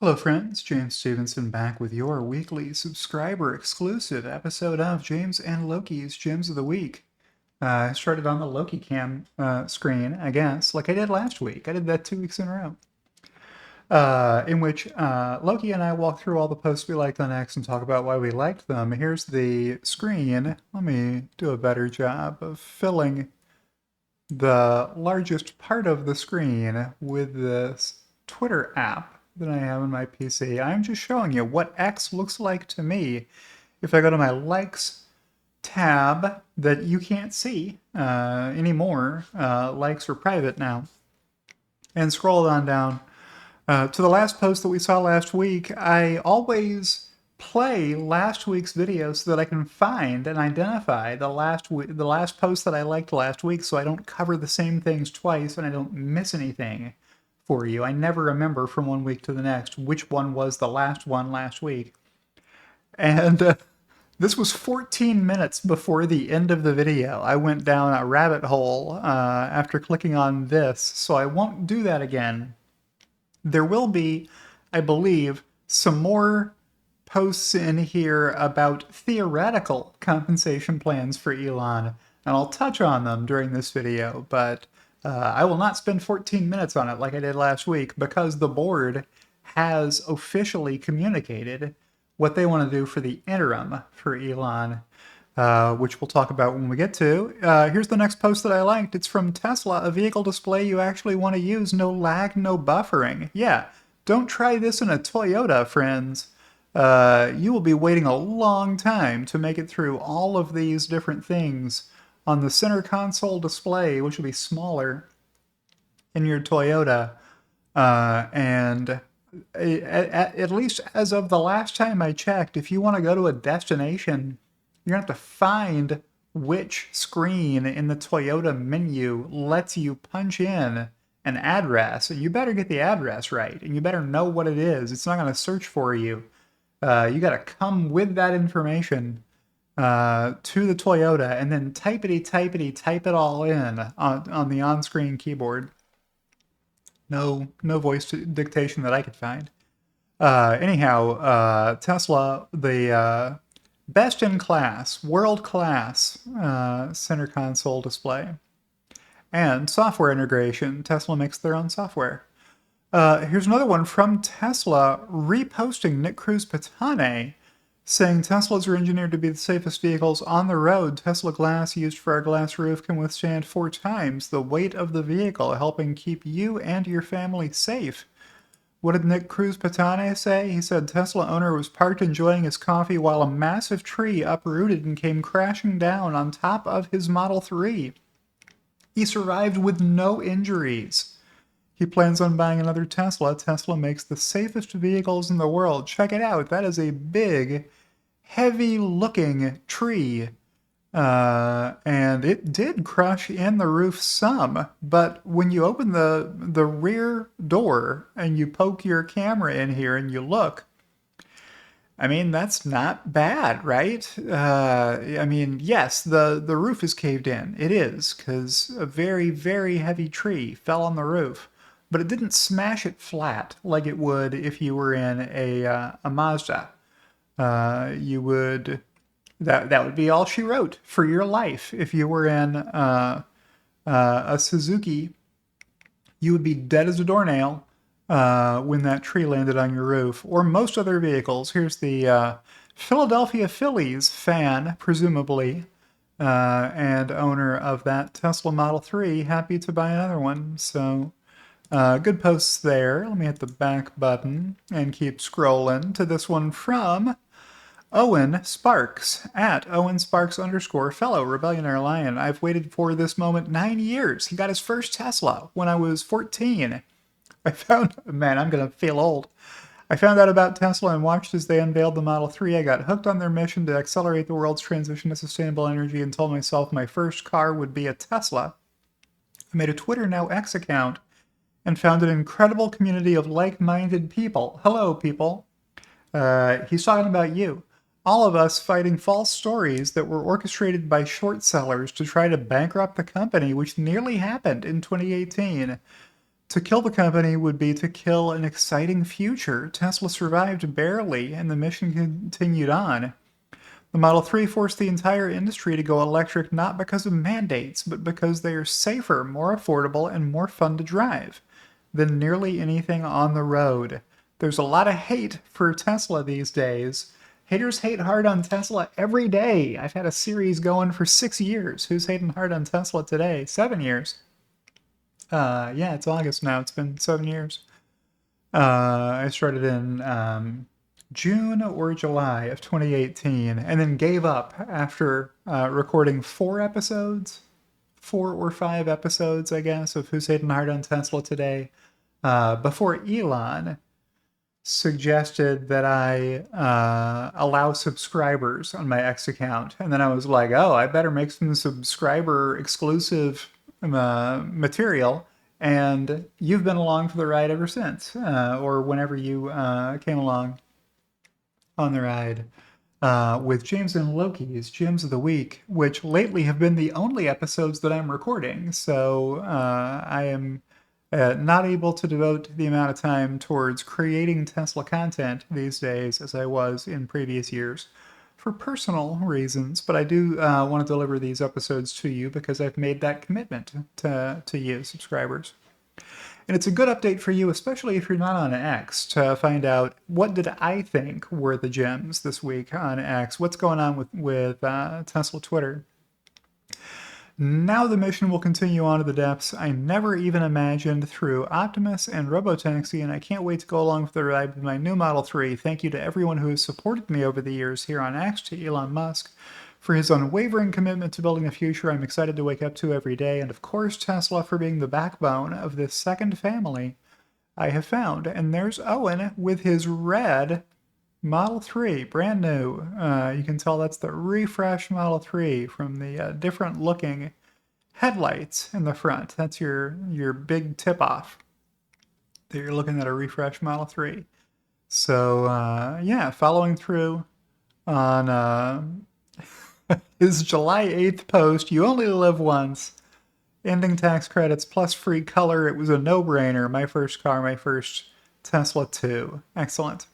Hello, friends. James Stevenson back with your weekly subscriber exclusive episode of James and Loki's Gems of the Week. I started on the Loki cam screen, I guess, like I did last week. I did that 2 weeks in a row. In which Loki and I walk through all the posts we liked on X and talk about why we liked them. Here's the screen. Let me do a better job of filling the largest part of the screen with this Twitter app that I have on my PC. I'm just showing you what X looks like to me if I go to my likes tab that you can't see anymore. Likes are private now. And scroll on down to the last post that we saw last week. I always play last week's video so that I can find and identify the last post that I liked last week, so I don't cover the same things twice and I don't miss anything for you. I never remember from one week to the next which one was the last one last week. And this was 14 minutes before the end of the video. I went down a rabbit hole after clicking on this, so I won't do that again. There will be, I believe, some more posts in here about theoretical compensation plans for Elon, and I'll touch on them during this video, but I will not spend 14 minutes on it like I did last week because the board has officially communicated what they want to do for the interim for Elon, which we'll talk about when we get to. Here's the next post that I liked. It's from Tesla, a vehicle display you actually want to use, no lag, no buffering. Yeah, don't try this in a Toyota, friends. You will be waiting a long time to make it through all of these different things on the center console display, which will be smaller in your Toyota. And at least as of the last time I checked, if you want to go to a destination, you're going to have to find which screen in the Toyota menu lets you punch in an address. And you better get the address right, and you better know what it is. It's not going to search for you. You got to come with that information to the Toyota and then type it all in on the on-screen keyboard. No voice dictation that I could find. Anyhow, Tesla, the best in class, world class center console display. And software integration. Tesla makes their own software. Here's another one from Tesla reposting Nick Cruz-Patane, saying Teslas are engineered to be the safest vehicles on the road. Tesla glass used for our glass roof can withstand 4 times the weight of the vehicle, helping keep you and your family safe. What did Nick Cruz-Patane say? He said Tesla owner was parked enjoying his coffee while a massive tree uprooted and came crashing down on top of his Model 3. He survived with no injuries. He plans on buying another Tesla. Tesla makes the safest vehicles in the world. Check it out. That is a big, heavy-looking tree. And it did crush in the roof some, but when you open the rear door and you poke your camera in here and you look, I mean, that's not bad, right? I mean, yes, the roof is caved in. It is, because a very, very heavy tree fell on the roof. But it didn't smash it flat like it would if you were in a Mazda. You would that would be all she wrote for your life. If you were in a Suzuki, you would be dead as a doornail when that tree landed on your roof. Or most other vehicles. Here's the Philadelphia Phillies fan, presumably, and owner of that Tesla Model 3, happy to buy another one. So good posts there. Let me hit the back button and keep scrolling to this one from Owen Sparks, at Owen Sparks _ fellow Rebellionaire Lion. I've waited for this moment 9 years. He got his first Tesla when I was 14. I found, man, I'm going to feel old. I found out about Tesla and watched as they unveiled the Model 3. I got hooked on their mission to accelerate the world's transition to sustainable energy and told myself my first car would be a Tesla. I made a Twitter, now X account, and found an incredible community of like-minded people. Hello, people. He's talking about you. All of us fighting false stories that were orchestrated by short sellers to try to bankrupt the company, which nearly happened in 2018. To kill the company would be to kill an exciting future. Tesla survived barely, and the mission continued on. The Model 3 forced the entire industry to go electric not because of mandates, but because they are safer, more affordable, and more fun to drive than nearly anything on the road. There's a lot of hate for Tesla these days. Haters hate hard on Tesla every day. I've had a series going for 6 years. Who's hating hard on Tesla today? 7 years. Yeah, it's August now. It's been 7 years. I started in June or July of 2018, and then gave up after recording 4 episodes, 4 or 5 episodes, I guess, of Who's Hating Hard on Tesla Today, before Elon suggested that I allow subscribers on my X account. And then I was like, oh, I better make some subscriber exclusive material. And you've been along for the ride ever since, or whenever you came along on the ride with James and Loki's Gems of the Week, which lately have been the only episodes that I'm recording. So I am not able to devote the amount of time towards creating Tesla content these days as I was in previous years for personal reasons, but I do want to deliver these episodes to you because I've made that commitment to you, subscribers. And it's a good update for you, especially if you're not on X, to find out what did I think were the gems this week on X. What's going on with Tesla Twitter? Now the mission will continue on to the depths I never even imagined through Optimus and Robotaxi, and I can't wait to go along for the ride with my new Model 3. Thank you to everyone who has supported me over the years here on X, to Elon Musk for his unwavering commitment to building a future I'm excited to wake up to every day, and of course Tesla for being the backbone of this second family I have found. And there's Owen with his red Model 3, brand new. You can tell that's the refresh Model 3 from the different looking headlights in the front. That's your big tip-off that you're looking at a refresh Model 3. So yeah, following through on his July 8th post, you only live once, ending tax credits plus free color. It was a no-brainer. My first car, my first Tesla 2. Excellent.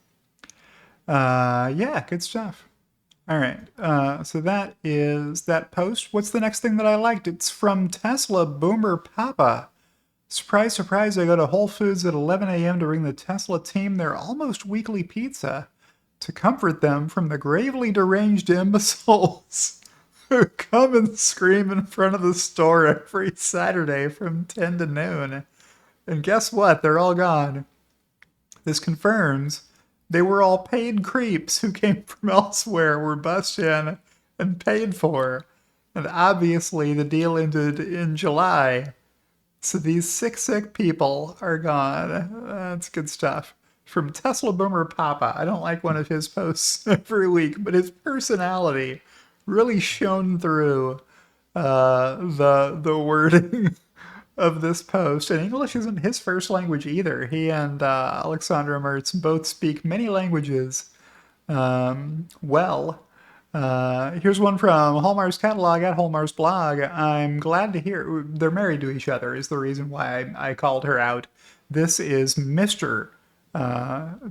Yeah, good stuff. All right, so that is that post. What's the next thing that I liked? It's from Tesla Boomer Papa. Surprise, surprise, I go to Whole Foods at 11 a.m. to bring the Tesla team their almost weekly pizza to comfort them from the gravely deranged imbeciles who come and scream in front of the store every Saturday from 10 to noon. And guess what? They're all gone. This confirms they were all paid creeps who came from elsewhere, were bussed in and paid for. And obviously the deal ended in July. So these sick people are gone. That's good stuff. From Tesla Boomer Papa. I don't like one of his posts every week, but his personality really shone through the wording of this post. And English isn't his first language either. He and Alexandra Mertz both speak many languages well. Here's one from Hallmar's catalog at Hallmar's blog. I'm glad to hear they're married to each other is the reason why I called her out. This is Mr.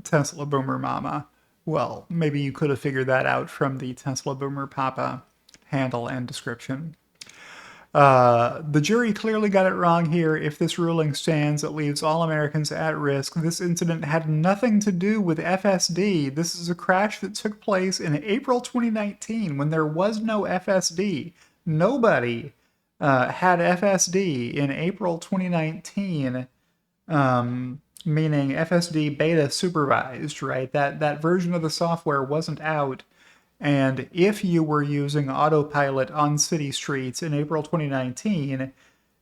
Tesla Boomer Mama. Well, maybe you could have figured that out from the Tesla Boomer Papa handle and description. The jury clearly got it wrong here. If this ruling stands, it leaves all Americans at risk. This incident had nothing to do with FSD. This is a crash that took place in April 2019 when there was no FSD. Nobody had FSD in April 2019, meaning FSD beta supervised, right? That version of the software wasn't out. And if you were using autopilot on city streets in April 2019,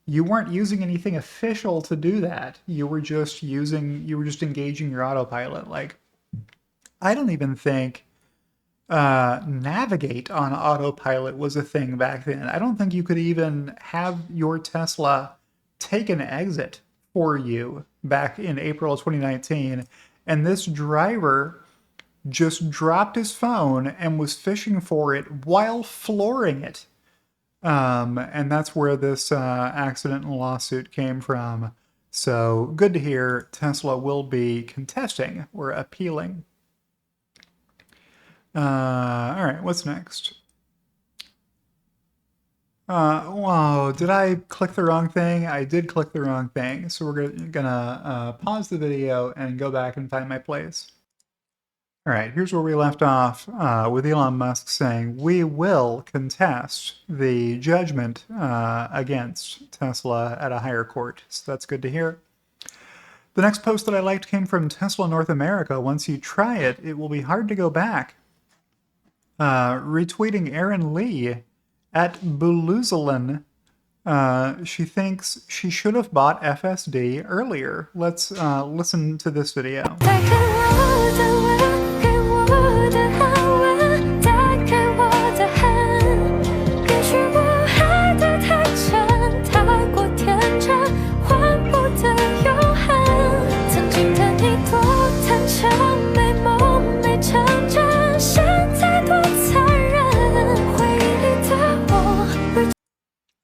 you weren't using anything official to do that. You were just engaging your autopilot. Like, I don't even think navigate on autopilot was a thing back then. I don't think you could even have your Tesla take an exit for you back in April 2019. And this driver just dropped his phone and was fishing for it while flooring it. And that's where this accident and lawsuit came from. So good to hear Tesla will be contesting or appealing. All right, what's next? Whoa, did I click the wrong thing? I did click the wrong thing. So we're gonna pause the video and go back and find my place. All right, here's where we left off with Elon Musk saying, we will contest the judgment against Tesla at a higher court. So that's good to hear. The next post that I liked came from Tesla North America. Once you try it, it will be hard to go back. Retweeting Aaron Lee at Buluzalin. She thinks she should have bought FSD earlier. Let's listen to this video.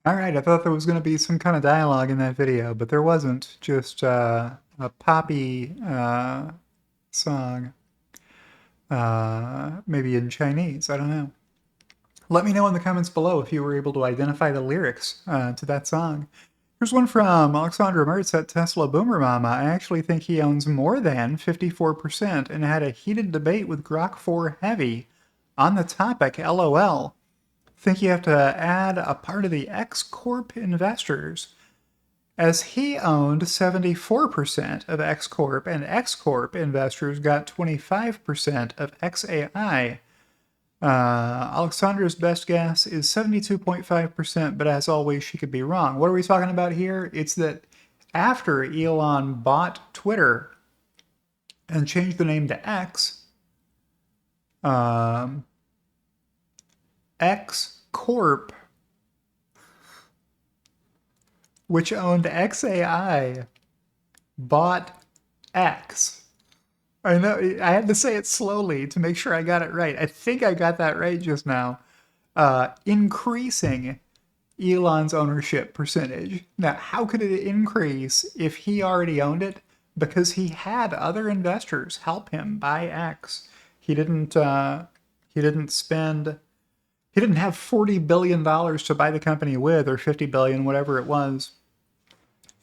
All right, I thought there was going to be some kind of dialogue in that video, but there wasn't. Just a poppy song, maybe in Chinese. I don't know. Let me know in the comments below if you were able to identify the lyrics to that song. Here's one from Alexandra Mertz at Tesla Boomer Mama. I actually think he owns more than 54% and had a heated debate with Grok 4 Heavy on the topic, LOL. Think you have to add a part of the X Corp investors, as he owned 74% of X Corp and X Corp investors got 25% of XAI. Alexandra's best guess is 72.5%, but as always, she could be wrong. What are we talking about here? It's that after Elon bought Twitter and changed the name to X, X Corp, which owned XAI, bought X. I know, I had to say it slowly to make sure I got it right. I think I got that right just now. Increasing Elon's ownership percentage. Now, how could it increase if he already owned it? Because he had other investors help him buy X. He didn't spend... He didn't have $40 billion to buy the company with, or $50 billion, whatever it was.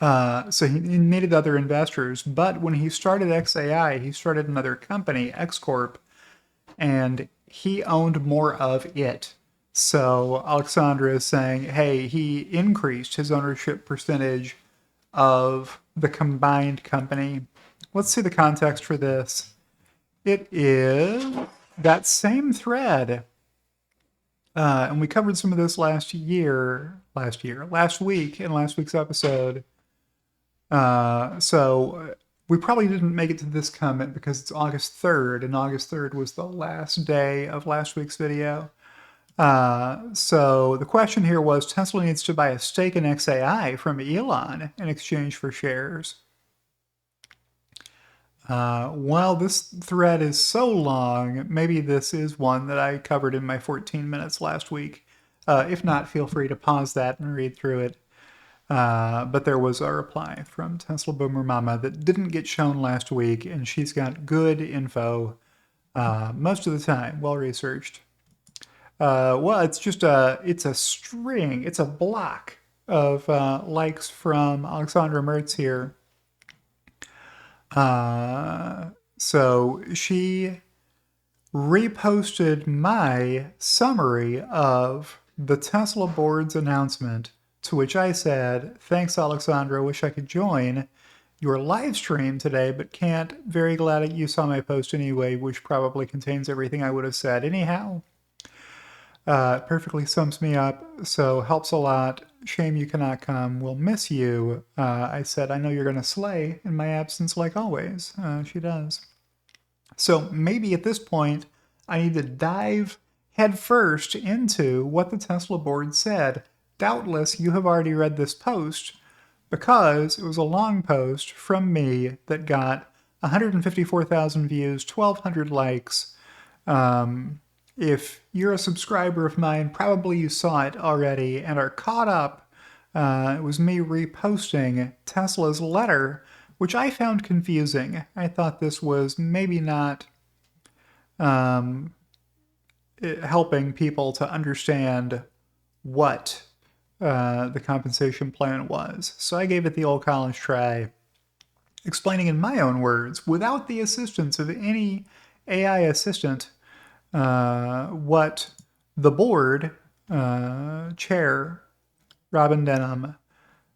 So he needed other investors. But when he started XAI, he started another company, X Corp, and he owned more of it. So Alexandra is saying, hey, he increased his ownership percentage of the combined company. Let's see the context for this. It is that same thread. And we covered some of this last week in last week's episode. So we probably didn't make it to this comment because it's August 3rd, and August 3rd was the last day of last week's video. So the question here was, Tesla needs to buy a stake in XAI from Elon in exchange for shares. While this thread is so long, maybe this is one that I covered in my 14 minutes last week. If not, feel free to pause that and read through it. But there was a reply from Tesla Boomer Mama that didn't get shown last week, and she's got good info most of the time, well researched. Well, it's just it's a string, it's a block of likes from Alexandra Mertz here. So she reposted my summary of the Tesla board's announcement, to which I said, thanks, Alexandra, wish I could join your live stream today, but can't. Very glad you saw my post anyway, which probably contains everything I would have said anyhow. Perfectly sums me up, so helps a lot. Shame you cannot come. We'll miss you. I said, I know you're going to slay in my absence like always. She does. So maybe at this point, I need to dive headfirst into what the Tesla board said. Doubtless you have already read this post because it was a long post from me that got 154,000 views, 1,200 likes. If you're a subscriber of mine, probably you saw it already and are caught up It was me reposting Tesla's letter, which I found confusing. I thought this was maybe not um, helping people to understand what the compensation plan was. So I gave it the old college try, explaining in my own words, without the assistance of any AI assistant, what the board chair, Robin Denham,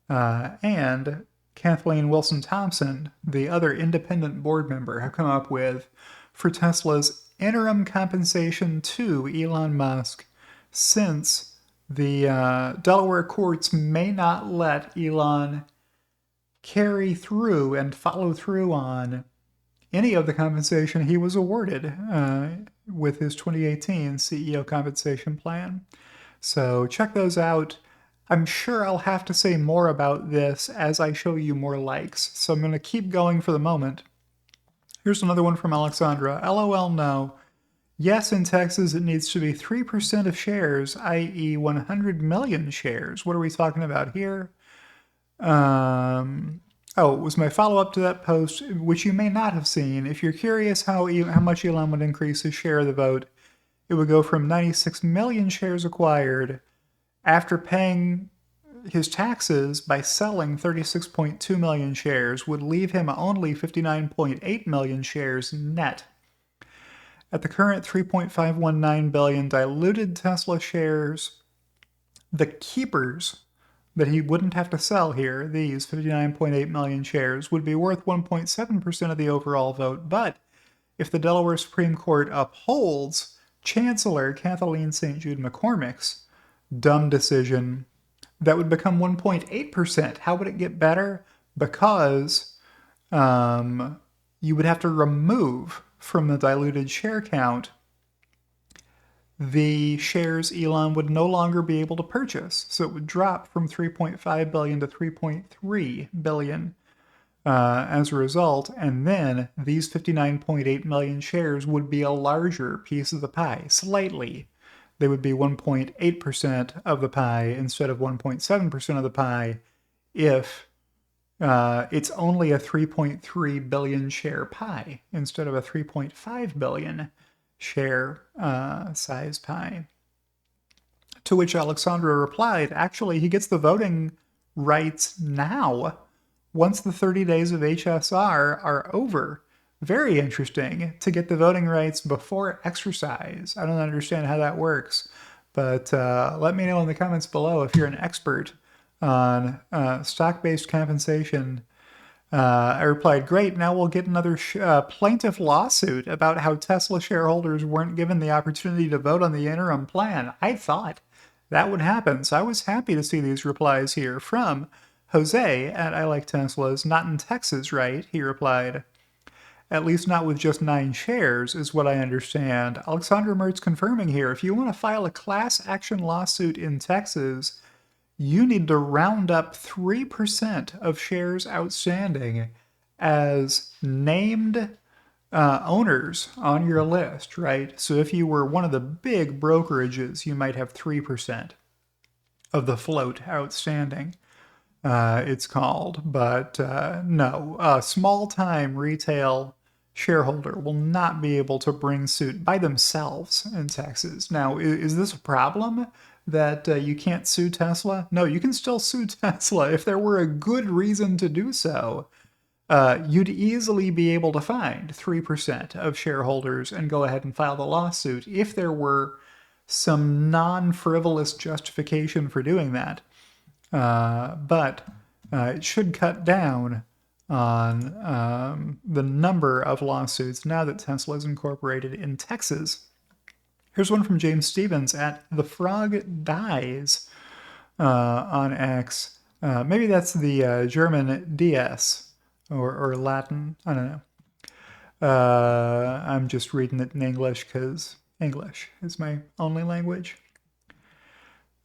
and Kathleen Wilson Thompson, the other independent board member, have come up with for Tesla's interim compensation to Elon Musk, since the Delaware courts may not let Elon carry through and follow through on any of the compensation he was awarded with his 2018 CEO compensation plan. So check those out. I'm sure I'll have to say more about this as I show you more likes, so I'm going to keep going for the moment. Here's another one from Alexandra. LOL, no. Yes, in Texas, it needs to be 3% of shares, i.e. 100 million shares. What are we talking about here? Oh, it was my follow-up to that post, which you may not have seen. If you're curious how much Elon would increase his share of the vote, it would go from 96 million shares acquired after paying his taxes by selling 36.2 million shares, would leave him only 59.8 million shares net. At the current 3.519 billion diluted Tesla shares, the keepers that he wouldn't have to sell here, these 59.8 million shares, would be worth 1.7% of the overall vote. But if the Delaware Supreme Court upholds Chancellor Kathleen St. Jude McCormick's dumb decision, that would become 1.8%. How would it get better? Because you would have to remove from the diluted share count the shares Elon would no longer be able to purchase. So it would drop from 3.5 billion to 3.3 billion as a result. And then these 59.8 million shares would be a larger piece of the pie, slightly. They would be 1.8% of the pie instead of 1.7% of the pie if it's only a 3.3 billion share pie instead of a 3.5 billion share size pie. To which Alexandra replied, actually, he gets the voting rights now, once the 30 days of HSR are over. Very interesting to get the voting rights before exercise. I don't understand how that works, but let me know in the comments below if you're an expert on stock-based compensation. I replied, great, now we'll get another plaintiff lawsuit about how Tesla shareholders weren't given the opportunity to vote on the interim plan. I thought that would happen, so I was happy to see these replies here from Jose at I Like Teslas. Not in Texas, right? He replied. At least not with just 9 shares, is what I understand. Alexandra Mertz confirming here, if you want to file a class action lawsuit in Texas, you need to round up 3% of shares outstanding as named owners on your list, right? So if you were one of the big brokerages, you might have 3% of the float outstanding, it's called. But no, a small-time retail shareholder will not be able to bring suit by themselves in Texas. Now, is this a problem that you can't sue Tesla? No, you can still sue Tesla if there were a good reason to do so. You'd easily be able to find 3% of shareholders and go ahead and file the lawsuit if there were some non-frivolous justification for doing that. But it should cut down on the number of lawsuits now that Tesla is incorporated in Texas. Here's one from James Stevens at The Frog Dies on X. Maybe that's the German DS or Latin. I don't know. I'm just reading it in English because English is my only language.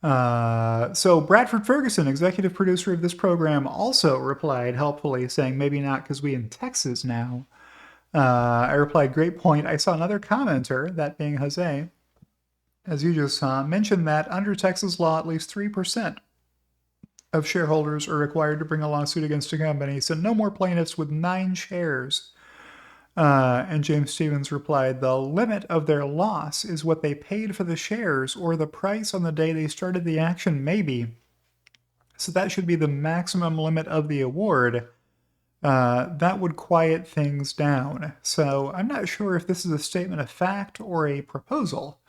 So Bradford Ferguson, executive producer of this program, also replied helpfully, saying maybe not because we in Texas now. I replied, great point. I saw another commenter, that being Jose, as you just saw, mention that under Texas law, at least 3% of shareholders are required to bring a lawsuit against a company, so no more plaintiffs with 9 shares. And James Stevens replied, the limit of their loss is what they paid for the shares or the price on the day they started the action, maybe. So that should be the maximum limit of the award. That would quiet things down. So I'm not sure if this is a statement of fact or a proposal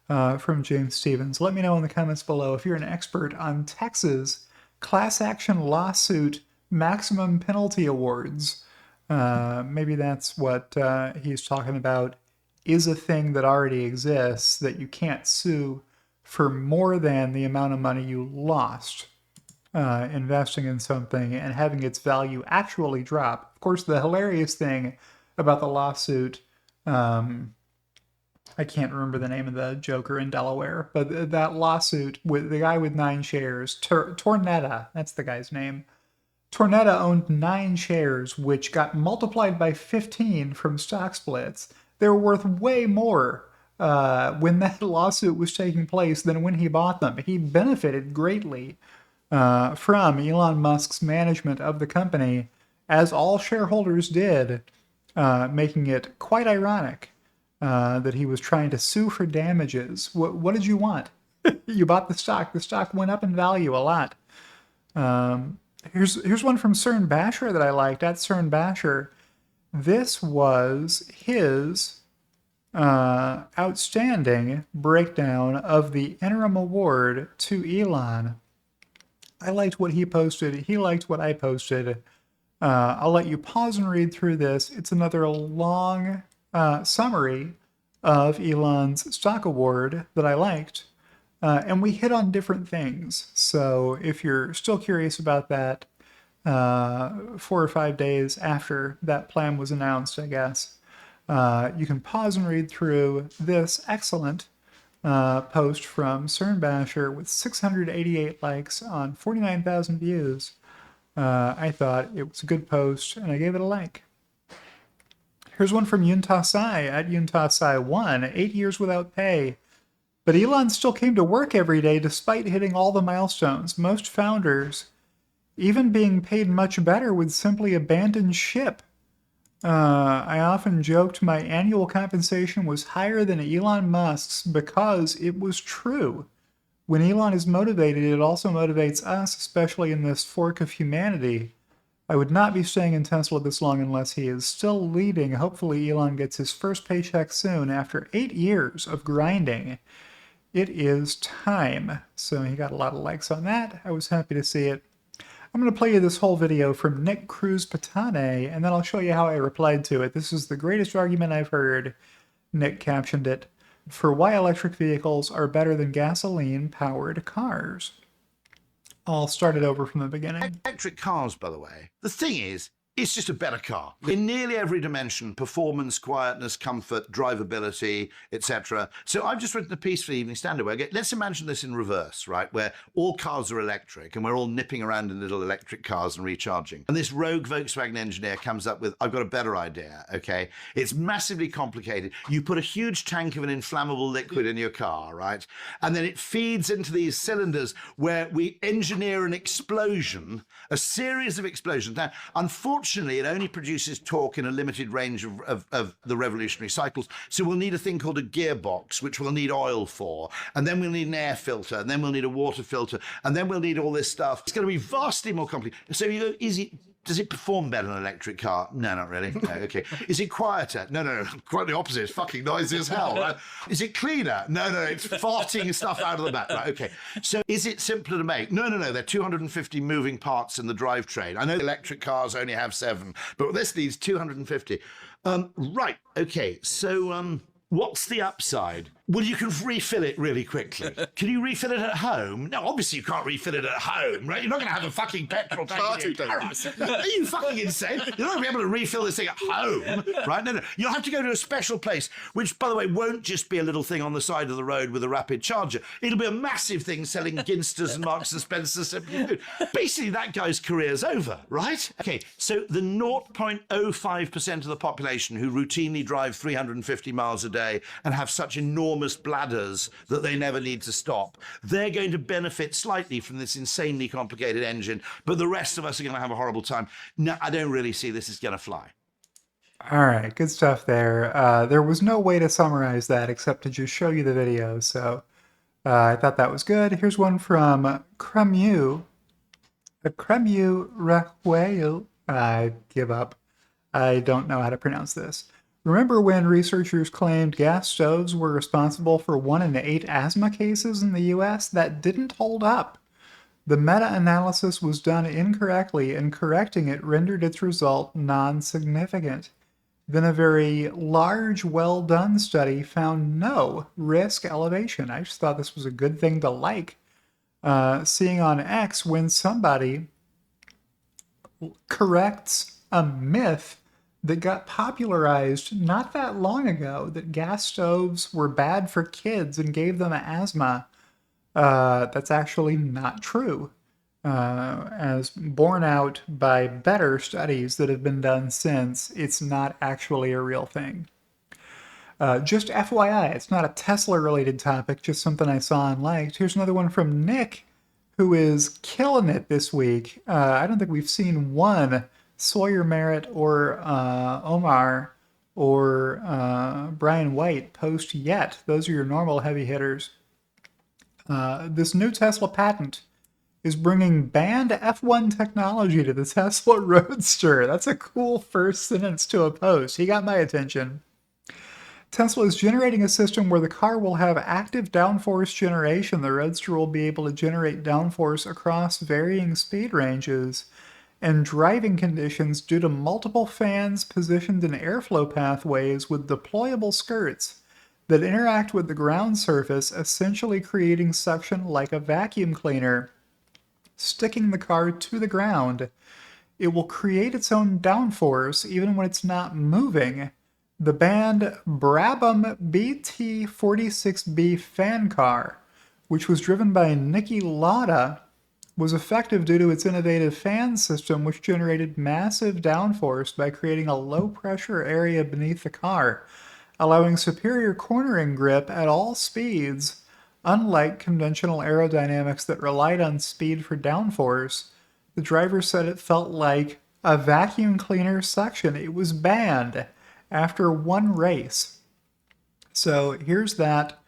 from James Stevens. Let me know in the comments below if you're an expert on Texas class action lawsuit maximum penalty awards. Maybe that's what he's talking about, is a thing that already exists that you can't sue for more than the amount of money you lost investing in something and having its value actually drop. Of course, the hilarious thing about the lawsuit, I can't remember the name of the joker in Delaware, but that lawsuit with the guy with 9 shares, Tornetta, that's the guy's name. Tornetta owned 9 shares, which got multiplied by 15 from stock splits. They were worth way more when that lawsuit was taking place than when he bought them. He benefited greatly from Elon Musk's management of the company, as all shareholders did, making it quite ironic that he was trying to sue for damages. What did you want? You bought the stock. The stock went up in value a lot. Here's one from CERN Basher that I liked, at CERN Basher. This was his outstanding breakdown of the interim award to Elon. I liked what he posted. He liked what I posted. I'll let you pause and read through this. It's another long summary of Elon's stock award that I liked. And we hit on different things. So if you're still curious about that, 4 or 5 days after that plan was announced, I guess, you can pause and read through this excellent post from CERN Basher with 688 likes on 49,000 views. I thought it was a good post, and I gave it a like. Here's one from Yuntasai at Yuntasai1, 8 years without pay. But Elon still came to work every day despite hitting all the milestones. Most founders, even being paid much better, would simply abandon ship. I often joked my annual compensation was higher than Elon Musk's because it was true. When Elon is motivated, it also motivates us, especially in this fork of humanity. I would not be staying in Tesla this long unless he is still leading. Hopefully Elon gets his first paycheck soon after 8 years of grinding. It is time. So he got a lot of likes on that. I was happy to see it. I'm going to play you this whole video from Nick Cruz Patane, and then I'll show you how I replied to it. This is the greatest argument I've heard. Nick captioned it, for why electric vehicles are better than gasoline-powered cars. I'll start it over from the beginning. Electric cars, by the way, the thing is, it's just a better car. In nearly every dimension, performance, quietness, comfort, drivability, etc. So I've just written a piece for the Evening Standard where, let's imagine this in reverse, right? Where all cars are electric and we're all nipping around in little electric cars and recharging. And this rogue Volkswagen engineer comes up with, I've got a better idea, okay? It's massively complicated. You put a huge tank of an inflammable liquid in your car, right? And then it feeds into these cylinders where we engineer an explosion, a series of explosions. Now, unfortunately, it only produces torque in a limited range of the revolutionary cycles. So we'll need a thing called a gearbox, which we'll need oil for. And then we'll need an air filter. And then we'll need a water filter. And then we'll need all this stuff. It's going to be vastly more complicated. So you go, does it perform better than an electric car? No, not really. No, okay. Is it quieter? No. Quite the opposite. It's fucking noisy as hell. Right? Is it cleaner? No. It's farting stuff out of the back. Right, okay. So is it simpler to make? No. There are 250 moving parts in the drivetrain. I know electric cars only have 7, but this needs 250. Right. Okay. So what's the upside? Well, you can refill it really quickly. Can you refill it at home? No, obviously you can't refill it at home, right? You're not going to have a fucking petrol tank in your garage. Are you fucking insane? You're not going to be able to refill this thing at home, right? No. You'll have to go to a special place, which, by the way, won't just be a little thing on the side of the road with a rapid charger. It'll be a massive thing selling Ginsters and Marks and Spencer's. Basically, that guy's career's over, right? Okay, so the 0.05% of the population who routinely drive 350 miles a day and have such enormous enormous bladders that they never need to stop. They're going to benefit slightly from this insanely complicated engine, but the rest of us are going to have a horrible time. No, I don't really see this is going to fly. All right, good stuff there. There was no way to summarize that except to just show you the video, so I thought that was good. Here's one from Cremu. Cremu Rehuel. I give up. I don't know how to pronounce this. Remember when researchers claimed gas stoves were responsible for 1 in 8 asthma cases in the US? That didn't hold up. The meta-analysis was done incorrectly, and correcting it rendered its result non-significant. Then a very large, well-done study found no risk elevation. I just thought this was a good thing to like. Seeing on X when somebody corrects a myth that got popularized not that long ago, that gas stoves were bad for kids and gave them asthma. That's actually not true, as borne out by better studies that have been done since. It's not actually a real thing. Just FYI, it's not a Tesla-related topic, just something I saw and liked. Here's another one from Nick, who is killing it this week. I don't think we've seen one Sawyer Merritt or Omar or Brian White post yet. Those are your normal heavy hitters. This new Tesla patent is bringing banned F1 technology to the Tesla Roadster. That's a cool first sentence to a post. He got my attention. Tesla is generating a system where the car will have active downforce generation. The Roadster will be able to generate downforce across varying speed ranges and driving conditions due to multiple fans positioned in airflow pathways with deployable skirts that interact with the ground surface, essentially creating suction like a vacuum cleaner, sticking the car to the ground. It will create its own downforce even when it's not moving. The banned Brabham BT46B fan car, which was driven by Niki Lauda, was effective due to its innovative fan system, which generated massive downforce by creating a low-pressure area beneath the car, allowing superior cornering grip at all speeds. Unlike conventional aerodynamics that relied on speed for downforce, the driver said it felt like a vacuum cleaner suction. It was banned after one race. So here's that.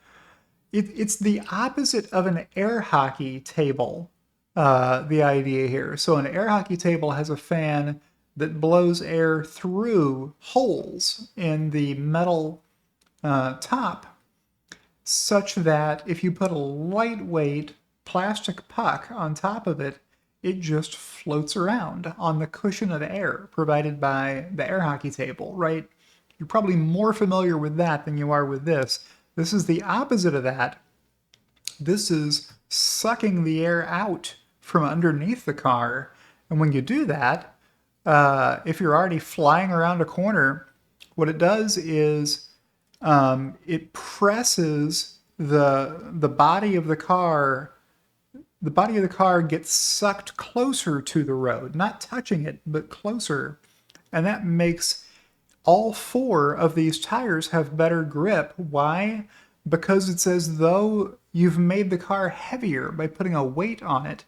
It's the opposite of an air hockey table, the idea here. So an air hockey table has a fan that blows air through holes in the metal top, such that if you put a lightweight plastic puck on top of it, it just floats around on the cushion of air provided by the air hockey table, right? You're probably more familiar with that than you are with this. This is the opposite of that. This is sucking the air out from underneath the car. And when you do that, if you're already flying around a corner, what it does is it presses the body of the car. The body of the car gets sucked closer to the road, not touching it, but closer. And that makes all 4 of these tires have better grip. Why? Because it's as though you've made the car heavier by putting a weight on it.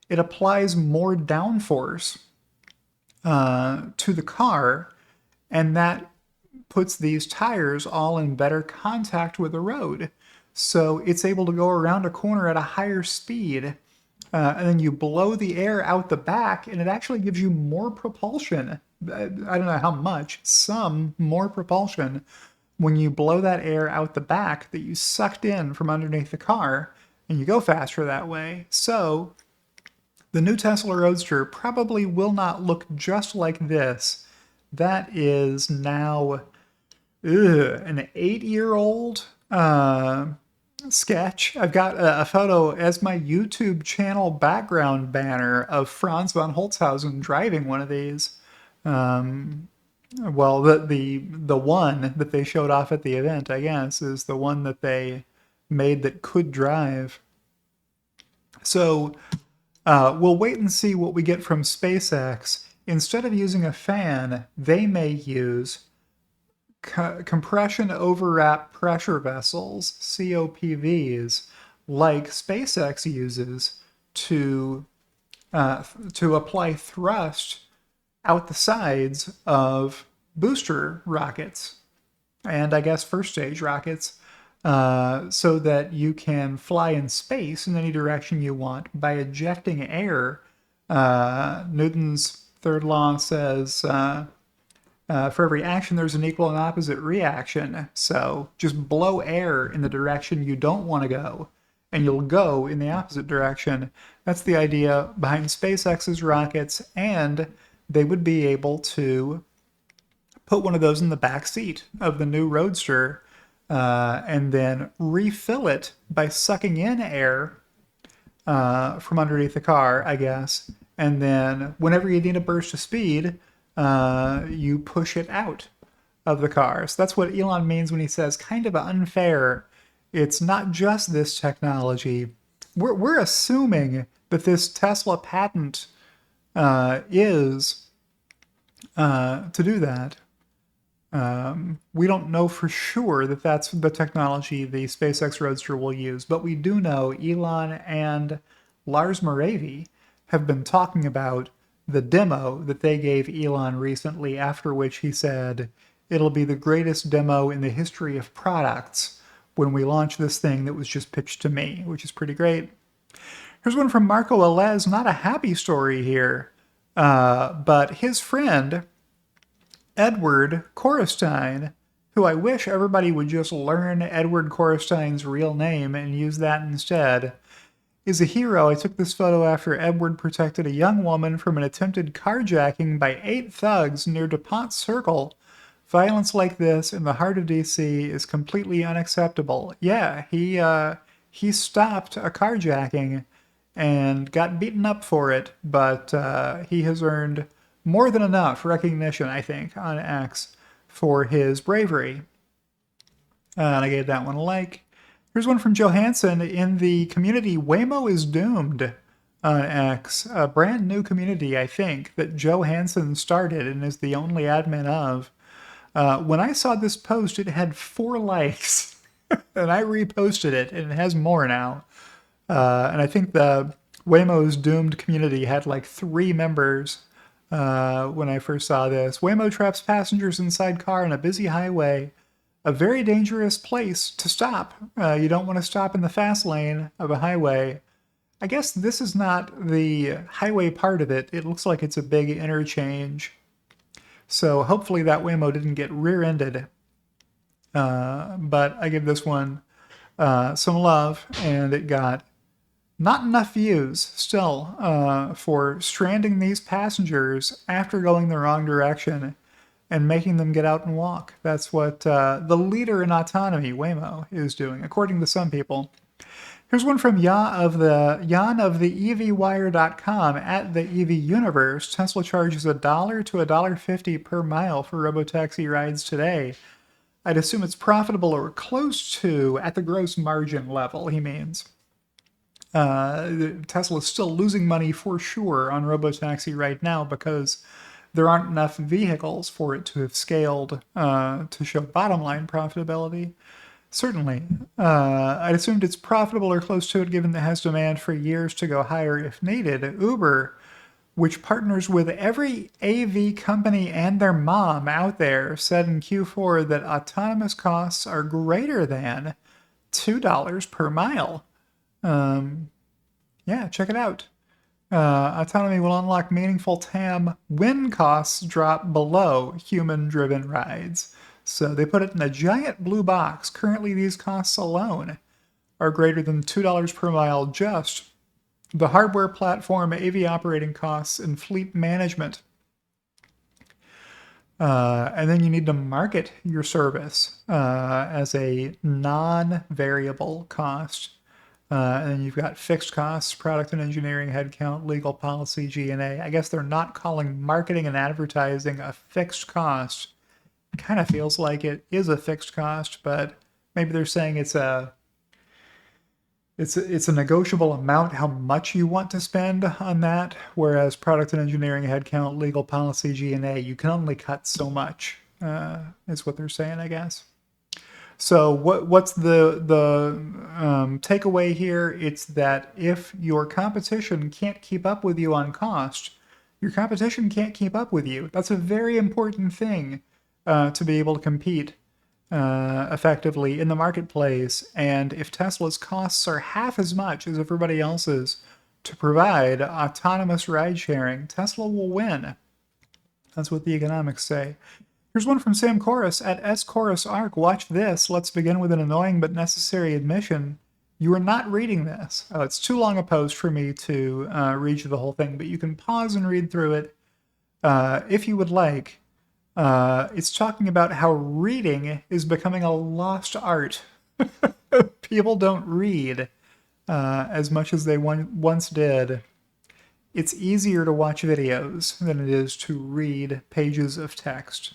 It applies more downforce to the car, and that puts these tires all in better contact with the road. So it's able to go around a corner at a higher speed, and then you blow the air out the back, and it actually gives you more propulsion. I don't know how much, some more propulsion when you blow that air out the back that you sucked in from underneath the car, and you go faster that way. So the new Tesla Roadster probably will not look just like this. That is now an 8-year-old sketch. I've got a photo as my YouTube channel background banner of Franz von Holzhausen driving one of these. Well, the one that they showed off at the event, I guess, is the one that they made that could drive. So we'll wait and see what we get from SpaceX. Instead of using a fan, they may use compression overwrap pressure vessels, COPVs, like SpaceX uses to apply thrust out the sides of booster rockets and I guess first stage rockets, so that you can fly in space in any direction you want by ejecting air. Newton's third law says for every action, there's an equal and opposite reaction. So just blow air in the direction you don't want to go, and you'll go in the opposite direction. That's the idea behind SpaceX's rockets, and they would be able to put one of those in the back seat of the new Roadster and then refill it by sucking in air from underneath the car, I guess. And then whenever you need a burst of speed, you push it out of the car. So that's what Elon means when he says kind of unfair. It's not just this technology. We're assuming that this Tesla patent is to do that. We don't know for sure that that's the technology the SpaceX Roadster will use, but we do know Elon and Lars Moravy have been talking about the demo that they gave Elon recently, after which he said, it'll be the greatest demo in the history of products when we launch this thing that was just pitched to me, which is pretty great. Here's one from Marco Alez, not a happy story here, but his friend, Edward Korestein, who I wish everybody would just learn Edward Korestein's real name and use that instead, is a hero. I took this photo after Edward protected a young woman from an attempted carjacking by 8 thugs near DuPont Circle. Violence like this in the heart of DC is completely unacceptable. Yeah, he stopped a carjacking and got beaten up for it, but he has earned more than enough recognition, I think, on X for his bravery. And I gave that one a like. Here's one from Johansson in the community Waymo is Doomed on X, a brand new community, I think, that Johansson started and is the only admin of. When I saw this post, it had 4 likes, and I reposted it, and it has more now. And I think the Waymo is Doomed community had like 3 members when I first saw this. Waymo traps passengers inside car on a busy highway. A very dangerous place to stop. You don't want to stop in the fast lane of a highway. I guess this is not the highway part of it. It looks like it's a big interchange. So hopefully that Waymo didn't get rear-ended. But I give this one some love, and it got not enough views still for stranding these passengers after going the wrong direction and making them get out and walk. That's what the leader in autonomy, Waymo, is doing, according to some people. Here's one from Jan of the EVWire.com at the EV Universe. Tesla charges $1 to $1.50 per mile for robotaxi rides today. I'd assume it's profitable or close to at the gross margin level, he means. Tesla is still losing money for sure on robotaxi right now because there aren't enough vehicles for it to have scaled to show bottom line profitability. Certainly. I'd assumed it's profitable or close to it given that it has demand for years to go higher if needed. Uber, which partners with every AV company and their mom out there, said in Q4 that autonomous costs are greater than $2 per mile. Yeah, check it out. Autonomy will unlock meaningful TAM when costs drop below human-driven rides. So they put it in a giant blue box. Currently, these costs alone are greater than $2 per mile just the hardware platform, AV operating costs, and fleet management. And then you need to market your service as a non-variable cost. And then you've got fixed costs, product and engineering, headcount, legal policy, G&A. I guess they're not calling marketing and advertising a fixed cost. It kind of feels like it is a fixed cost, but maybe they're saying it's a negotiable amount how much you want to spend on that, whereas product and engineering, headcount, legal policy, G&A, you can only cut so much is what they're saying, I guess. So what's the takeaway here? It's that if your competition can't keep up with you on cost, your competition can't keep up with you. That's a very important thing to be able to compete effectively in the marketplace. And if Tesla's costs are half as much as everybody else's to provide autonomous ride sharing, Tesla will win. That's what the economics say. Here's one from Sam Chorus at S Chorus Arc. Watch this. Let's begin with an annoying but necessary admission. You are not reading this. Oh, it's too long a post for me to read you the whole thing, but you can pause and read through it if you would like. It's talking about how reading is becoming a lost art. People don't read as much as they once did. It's easier to watch videos than it is to read pages of text.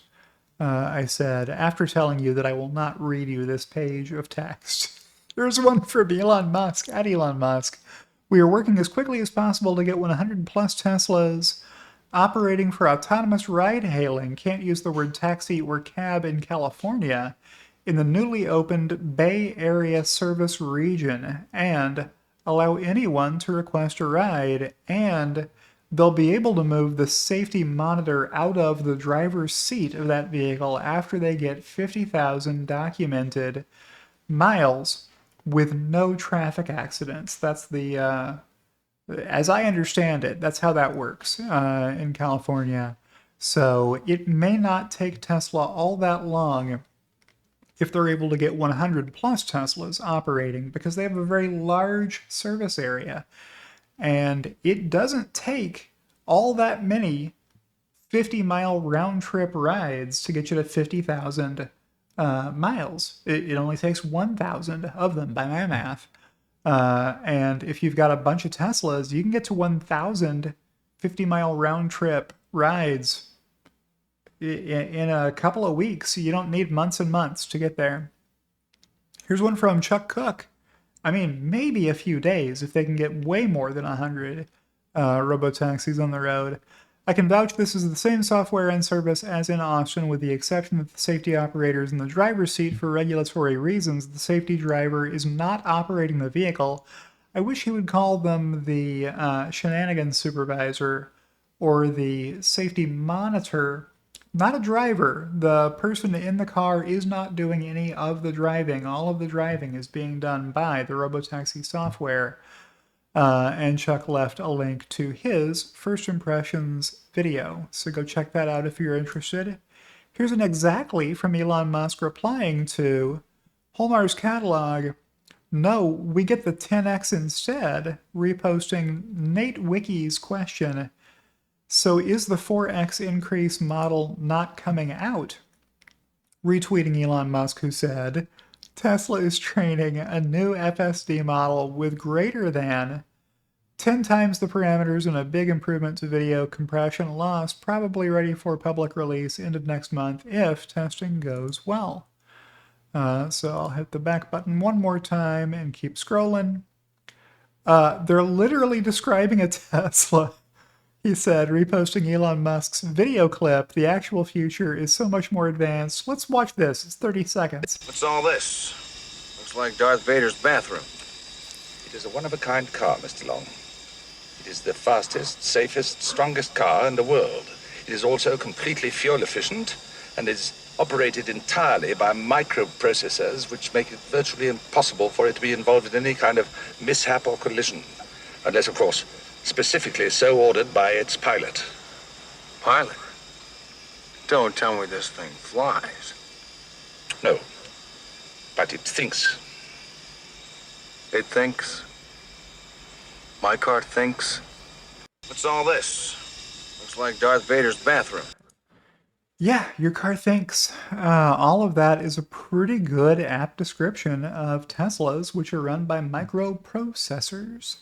I said, after telling you that I will not read you this page of text. Here's one from Elon Musk, at Elon Musk. We are working as quickly as possible to get 100 plus Teslas operating for autonomous ride hailing. Can't use the word taxi or cab in California in the newly opened Bay Area service region and allow anyone to request a ride, and they'll be able to move the safety monitor out of the driver's seat of that vehicle after they get 50,000 documented miles with no traffic accidents. That's the, as I understand it, that's how that works in California. So it may not take Tesla all that long if they're able to get 100 plus Teslas operating, because they have a very large service area. And it doesn't take all that many 50-mile round-trip rides to get you to 50,000 miles. It only takes 1,000 of them by my math. And if you've got a bunch of Teslas, you can get to 1,000 50-mile round-trip rides in a couple of weeks. You don't need months and months to get there. Here's one from Chuck Cook. I mean, maybe a few days if they can get way more than 100 robotaxis on the road. I can vouch this is the same software and service as in Austin, with the exception that the safety operator is in the driver's seat for regulatory reasons. The safety driver is not operating the vehicle. I wish he would call them the shenanigans supervisor or the safety monitor. Not a driver. The person in the car is not doing any of the driving. All of the driving is being done by the robotaxi software. And Chuck left a link to his first impressions video. So go check that out if you're interested. Here's an exactly from Elon Musk replying to Holmar's catalog. No, we get the 10x instead, reposting Nate Wiki's question. So is the 4x increase model not coming out? Retweeting Elon Musk, who said, Tesla is training a new FSD model with greater than 10 times the parameters and a big improvement to video compression loss, probably ready for public release end of next month if testing goes well. So I'll hit the back button one more time and keep scrolling. They're literally describing a Tesla. He said, reposting Elon Musk's video clip, the actual future is so much more advanced. Let's watch this. It's 30 seconds. What's all this? Looks like Darth Vader's bathroom. It is a one-of-a-kind car, Mr. Long. It is the fastest, safest, strongest car in the world. It is also completely fuel efficient and is operated entirely by microprocessors, which make it virtually impossible for it to be involved in any kind of mishap or collision. Unless, of course, specifically so ordered by its pilot. Pilot? Don't tell me this thing flies. No, but it thinks. It thinks. My car thinks. What's all this? Looks like Darth Vader's bathroom. Yeah, your car thinks. All of that is a pretty good apt description of Teslas, which are run by microprocessors.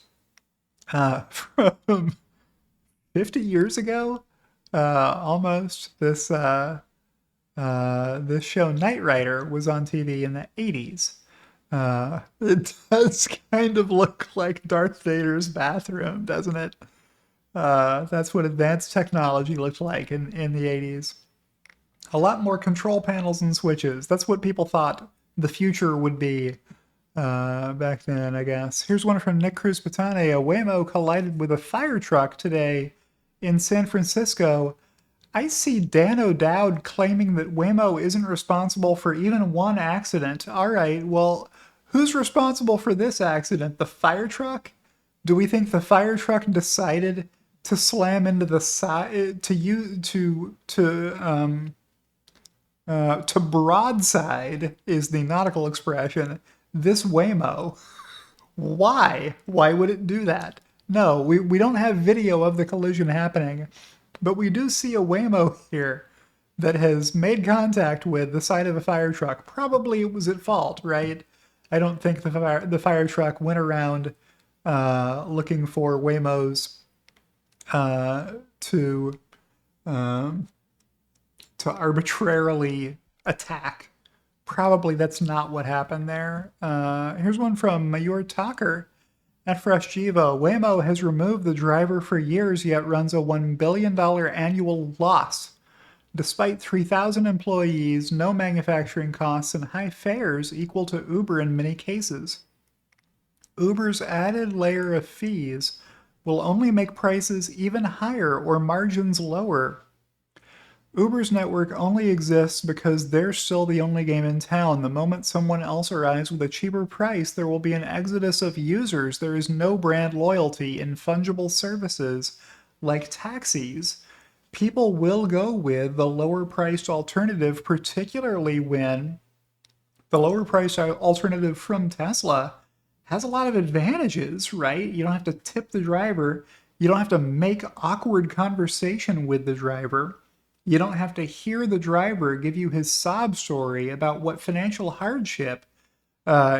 From 50 years ago, almost, this show Knight Rider was on TV in the 80s. It does kind of look like Darth Vader's bathroom, doesn't it? That's what advanced technology looked like in the 80s. A lot more control panels and switches. That's what people thought the future would be back then, I guess. Here's one from Nick Cruz Patane. A Waymo collided with a fire truck today in San Francisco. I see Dan O'Dowd claiming that Waymo isn't responsible for even one accident. All right, well, who's responsible for this accident? The fire truck? Do we think the fire truck decided to slam into the side to broadside is the nautical expression this Waymo? Why? Why would it do that? No, we don't have video of the collision happening, but we do see a Waymo here that has made contact with the side of a fire truck. Probably it was at fault, right? I don't think the fire truck went around looking for Waymos to arbitrarily attack. Probably that's not what happened there. Here's one from Mayur Tucker at Fresh Jivo. Waymo has removed the driver for years, yet runs a $1 billion annual loss. Despite 3,000 employees, no manufacturing costs, and high fares equal to Uber in many cases. Uber's added layer of fees will only make prices even higher or margins lower. Uber's network only exists because they're still the only game in town. The moment someone else arrives with a cheaper price, there will be an exodus of users. There is no brand loyalty in fungible services like taxis. People will go with the lower priced alternative, particularly when the lower priced alternative from Tesla has a lot of advantages, right? You don't have to tip the driver. You don't have to make awkward conversation with the driver. You don't have to hear the driver give you his sob story about what financial hardship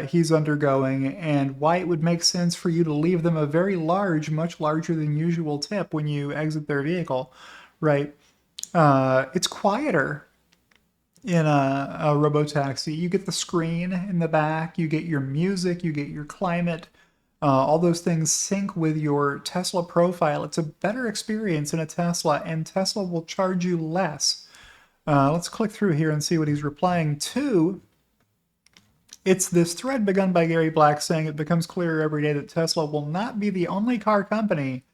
he's undergoing and why it would make sense for you to leave them a very large, much larger than usual tip when you exit their vehicle, right? It's quieter in a robotaxi. You get the screen in the back, you get your music, you get your climate. All those things sync with your Tesla profile. It's a better experience in a Tesla, and Tesla will charge you less. Let's click through here and see what he's replying to. It's this thread begun by Gary Black saying it becomes clearer every day that Tesla will not be the only car company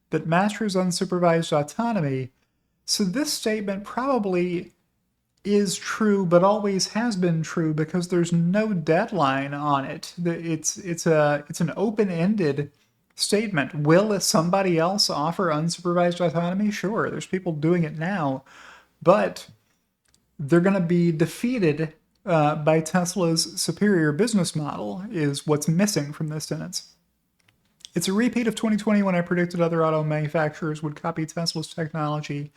that masters unsupervised autonomy. So this statement probably is true, but always has been true because there's no deadline on it. It's an open-ended statement. Will somebody else offer unsupervised autonomy? Sure, there's people doing it now, but they're going to be defeated by Tesla's superior business model is what's missing from this sentence. It's a repeat of 2020 when I predicted other auto manufacturers would copy Tesla's technology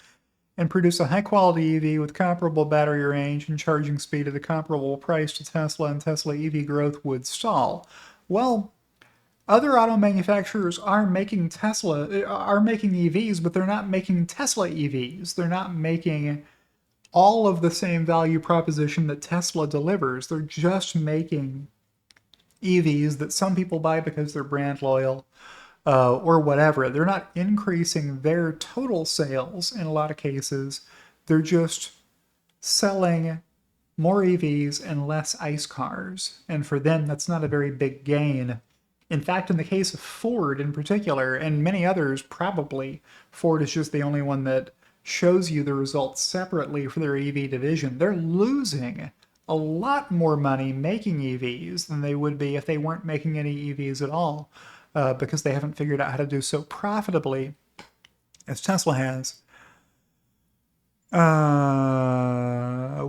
and produce a high-quality EV with comparable battery range and charging speed at a comparable price to Tesla, and Tesla EV growth would stall. Well, other auto manufacturers are making EVs, but they're not making Tesla EVs. They're not making all of the same value proposition that Tesla delivers. They're just making EVs that some people buy because they're brand loyal. Or whatever. They're not increasing their total sales in a lot of cases. They're just selling more EVs and less ICE cars. And for them, that's not a very big gain. In fact, in the case of Ford in particular, and many others probably, Ford is just the only one that shows you the results separately for their EV division. They're losing a lot more money making EVs than they would be if they weren't making any EVs at all. Because they haven't figured out how to do so profitably as Tesla has.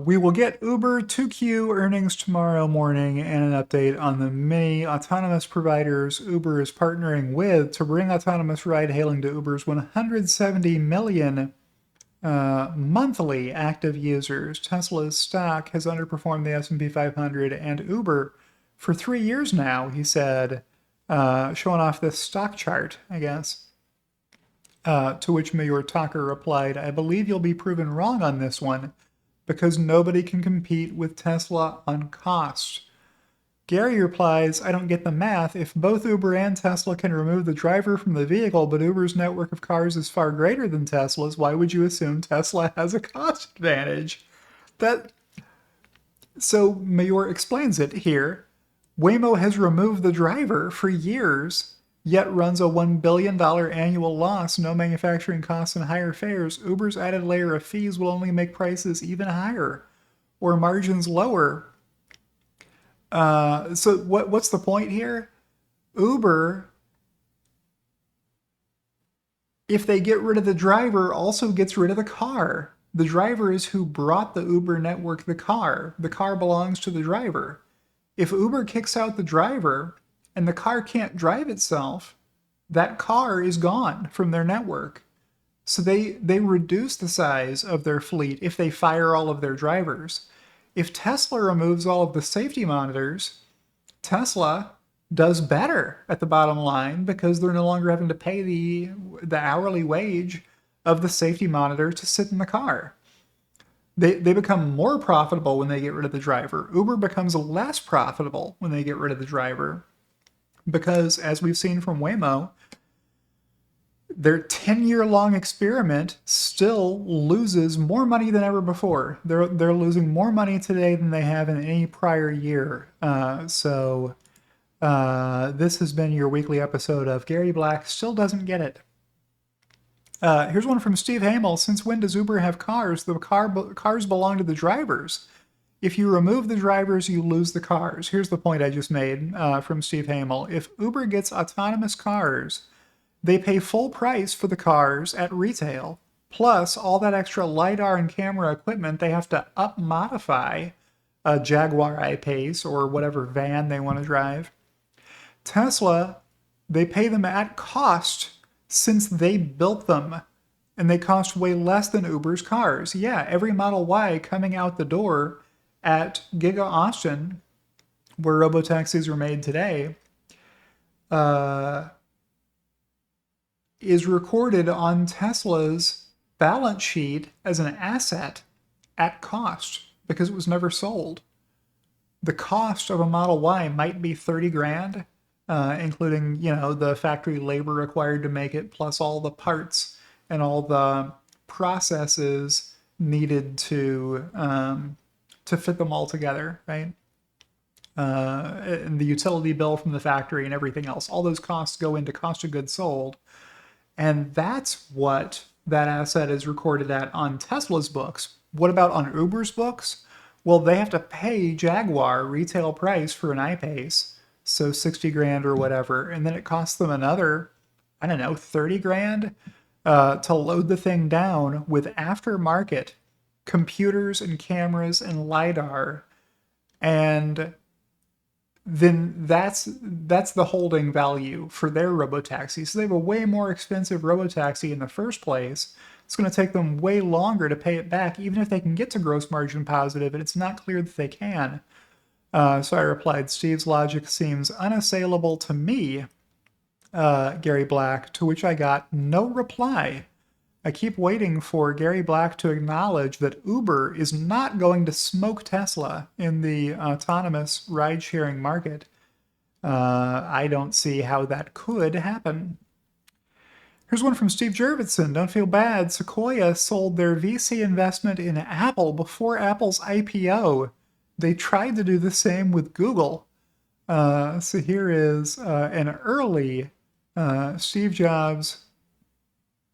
We will get Uber 2Q earnings tomorrow morning and an update on the many autonomous providers Uber is partnering with to bring autonomous ride-hailing to Uber's 170 million monthly active users. Tesla's stock has underperformed the S&P 500 and Uber for 3 years now, he said. Showing off this stock chart, I guess. To which Mayur Tucker replied, I believe you'll be proven wrong on this one because nobody can compete with Tesla on cost. Gary replies, I don't get the math. If both Uber and Tesla can remove the driver from the vehicle, but Uber's network of cars is far greater than Tesla's, why would you assume Tesla has a cost advantage? That So Mayor explains it here. Waymo has removed the driver for years, yet runs a $1 billion annual loss, no manufacturing costs, and higher fares. Uber's added layer of fees will only make prices even higher or margins lower. So what's the point here? Uber, if they get rid of the driver, also gets rid of the car. The driver is who brought the Uber network the car. The car belongs to the driver. If Uber kicks out the driver and the car can't drive itself, that car is gone from their network. So they reduce the size of their fleet if they fire all of their drivers. If Tesla removes all of the safety monitors, Tesla does better at the bottom line because they're no longer having to pay the hourly wage of the safety monitor to sit in the car. They become more profitable when they get rid of the driver. Uber becomes less profitable when they get rid of the driver because, as we've seen from Waymo, their 10-year-long experiment still loses more money than ever before. They're losing more money today than they have in any prior year. So this has been your weekly episode of Gary Black Still Doesn't Get It. Here's one from Steve Hamel. Since when does Uber have cars? The cars belong to the drivers. If you remove the drivers, you lose the cars. Here's the point I just made from Steve Hamel. If Uber gets autonomous cars, they pay full price for the cars at retail, plus all that extra LiDAR and camera equipment they have to up-modify a Jaguar I-Pace or whatever van they want to drive. Tesla, they pay them at cost since they built them, and they cost way less than Uber's cars. Yeah, every Model Y coming out the door at Giga Austin, where robotaxis are made today, is recorded on Tesla's balance sheet as an asset at cost because it was never sold. The cost of a Model Y might be 30 grand, including, the factory labor required to make it, plus all the parts and all the processes needed to fit them all together, right? And the utility bill from the factory and everything else. All those costs go into cost of goods sold. And that's what that asset is recorded at on Tesla's books. What about on Uber's books? Well, they have to pay Jaguar retail price for an I-Pace, so 60 grand or whatever, and then it costs them another, 30 grand to load the thing down with aftermarket computers and cameras and LiDAR, and then that's the holding value for their robotaxi. So they have a way more expensive robotaxi in the first place. It's going to take them way longer to pay it back, even if they can get to gross margin positive, and it's not clear that they can. So I replied, Steve's logic seems unassailable to me, Gary Black, to which I got no reply. I keep waiting for Gary Black to acknowledge that Uber is not going to smoke Tesla in the autonomous ride-sharing market. I don't see how that could happen. Here's one from Steve Jurvetson. Don't feel bad. Sequoia sold their VC investment in Apple before Apple's IPO. They tried to do the same with Google. So here is an early Steve Jobs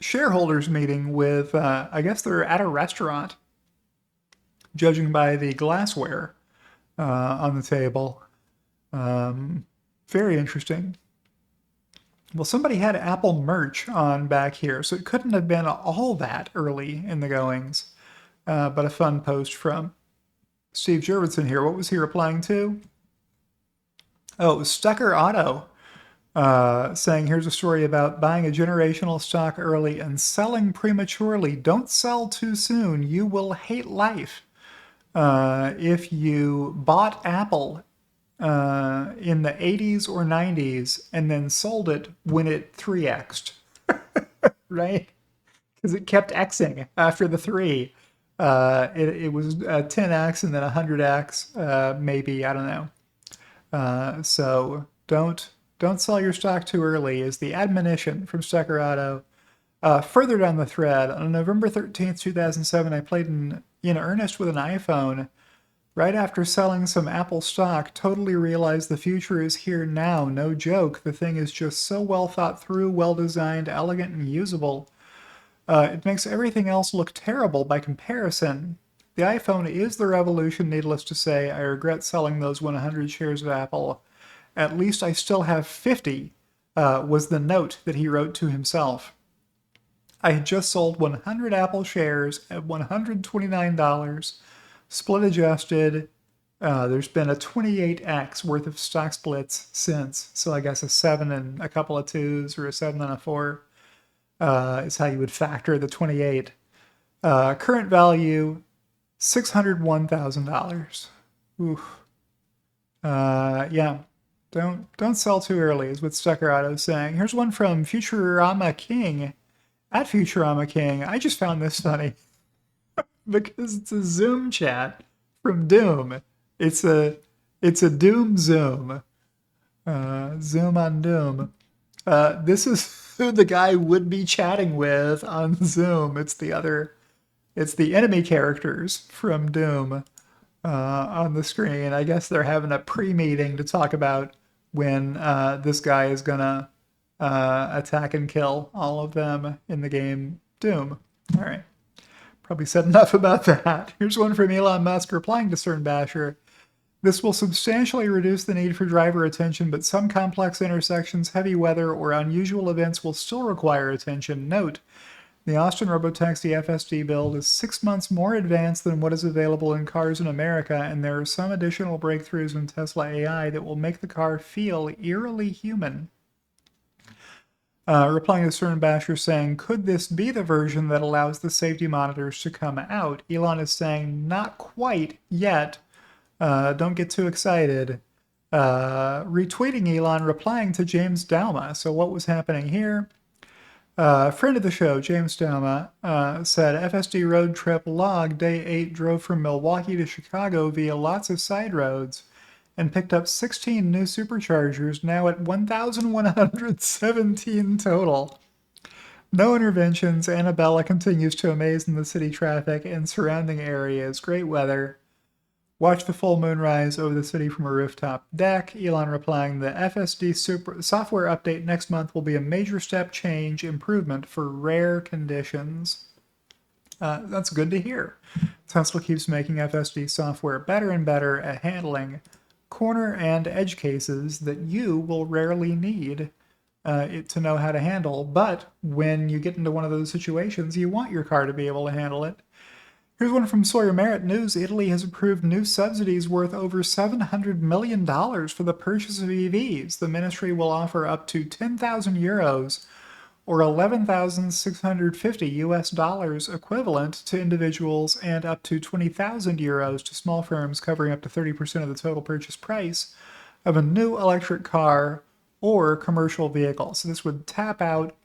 shareholders meeting with, I guess they're at a restaurant, judging by the glassware on the table. Very interesting. Well, somebody had Apple merch on back here, so it couldn't have been all that early in the goings. But a fun post from Steve Jurvetson here. What was he replying to? Oh, it was Stucker Auto. Saying, here's a story about buying a generational stock early and selling prematurely. Don't sell too soon. You will hate life. If you bought Apple in the 80s or 90s and then sold it when it 3x'd, right? Because it kept Xing after the 3. It was 10x and then 100x, maybe, I don't know. So don't sell your stock too early is the admonition from Stucker Auto. Further down the thread, on November 13th, 2007, I played in earnest with an iPhone. Right after selling some Apple stock, totally realized the future is here now. No joke. The thing is just so well thought through, well designed, elegant, and usable. It makes everything else look terrible by comparison. The iPhone is the revolution, needless to say. I regret selling those 100 shares of Apple. At least I still have 50, was the note that he wrote to himself. I had just sold 100 Apple shares at $129, split adjusted. There's been a 28x worth of stock splits since. So I guess a 7 and a couple of 2s or a 7 and a 4 is how you would factor the 28. Current value, $601,000. Oof. Yeah. Don't sell too early, is what Stuckerato's saying. Here's one from Futurama King. At Futurama King, I just found this funny because it's a Zoom chat from Doom. It's a Doom Zoom. Zoom on Doom. This is who the guy would be chatting with on Zoom. It's the enemy characters from Doom on the screen. I guess they're having a pre-meeting to talk about when this guy is gonna attack and kill all of them in the game Doom. All right. Probably said enough about that. Here's one from Elon Musk replying to Stern Basher. This will substantially reduce the need for driver attention, but some complex intersections, heavy weather, or unusual events will still require attention. Note, the Austin Robotaxi FSD build is 6 months more advanced than what is available in cars in America, and there are some additional breakthroughs in Tesla AI that will make the car feel eerily human. Replying to Stern Basher saying, could this be the version that allows the safety monitors to come out? Elon is saying, not quite yet. Don't get too excited. Retweeting Elon, replying to James Dalma. So what was happening here? Friend of the show, James Dalma, said, FSD road trip log, day 8, drove from Milwaukee to Chicago via lots of side roads and picked up 16 new superchargers, now at 1,117 total. No interventions. Annabella continues to amaze in the city traffic and surrounding areas. Great weather. Watch the full moonrise over the city from a rooftop deck. Elon replying, the FSD software update next month will be a major step change improvement for rare conditions. That's good to hear. Tesla keeps making FSD software better and better at handling corner and edge cases that you will rarely need it to know how to handle. But when you get into one of those situations, you want your car to be able to handle it. Here's one from Sawyer Merritt News. Italy has approved new subsidies worth over $700 million for the purchase of EVs. The ministry will offer up to 10,000 euros or 11,650 US dollars equivalent to individuals and up to 20,000 euros to small firms, covering up to 30% of the total purchase price of a new electric car or commercial vehicle. So this would tap out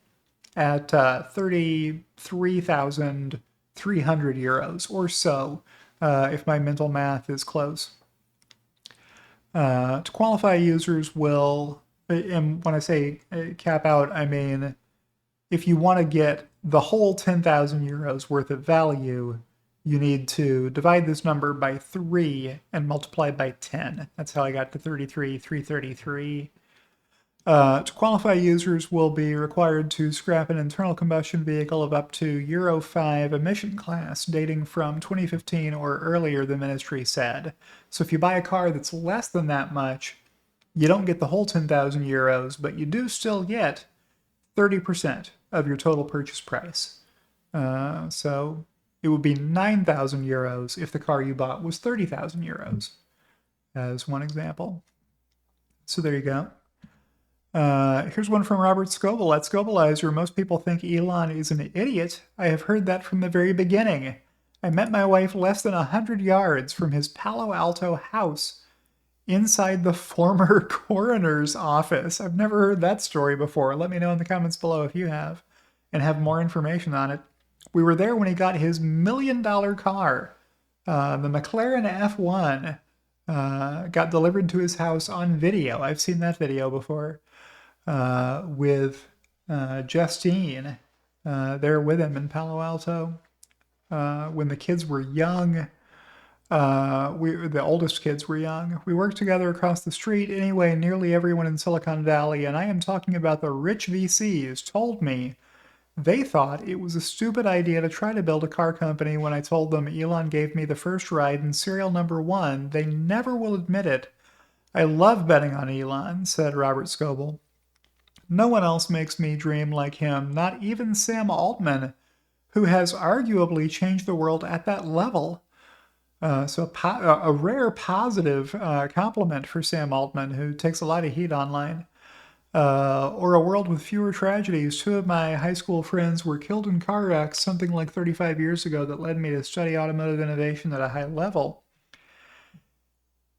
at 33,300 euros or so, if my mental math is close. To qualify, users will, and when I say cap out, I mean if you want to get the whole 10,000 euros worth of value, you need to divide this number by 3 and multiply by 10. That's how I got to 33,333. To qualify, users will be required to scrap an internal combustion vehicle of up to Euro 5 emission class dating from 2015 or earlier, the ministry said. So if you buy a car that's less than that much, you don't get the whole 10,000 euros, but you do still get 30% of your total purchase price. So it would be 9,000 euros if the car you bought was 30,000 euros, as one example. So there you go. Here's one from Robert Scoble at Scobleizer. Most people think Elon is an idiot. I have heard that from the very beginning. I met my wife less than 100 yards from his Palo Alto house inside the former coroner's office. I've never heard that story before. Let me know in the comments below if you have and have more information on it. We were there when he got his $1 million car. The McLaren F1 got delivered to his house on video. I've seen that video before with Justine there with him in Palo Alto when the kids were young. The oldest kids were young. We worked together across the street. Anyway, nearly everyone in Silicon Valley, and I am talking about the rich VCs, told me they thought it was a stupid idea to try to build a car company when I told them Elon gave me the first ride in serial number 1. They never will admit it. I love betting on Elon, said Robert Scoble. No one else makes me dream like him, not even Sam Altman, who has arguably changed the world at that level. So a rare positive compliment for Sam Altman, who takes a lot of heat online. Or a world with fewer tragedies. 2 of my high school friends were killed in car wrecks something like 35 years ago that led me to study automotive innovation at a high level.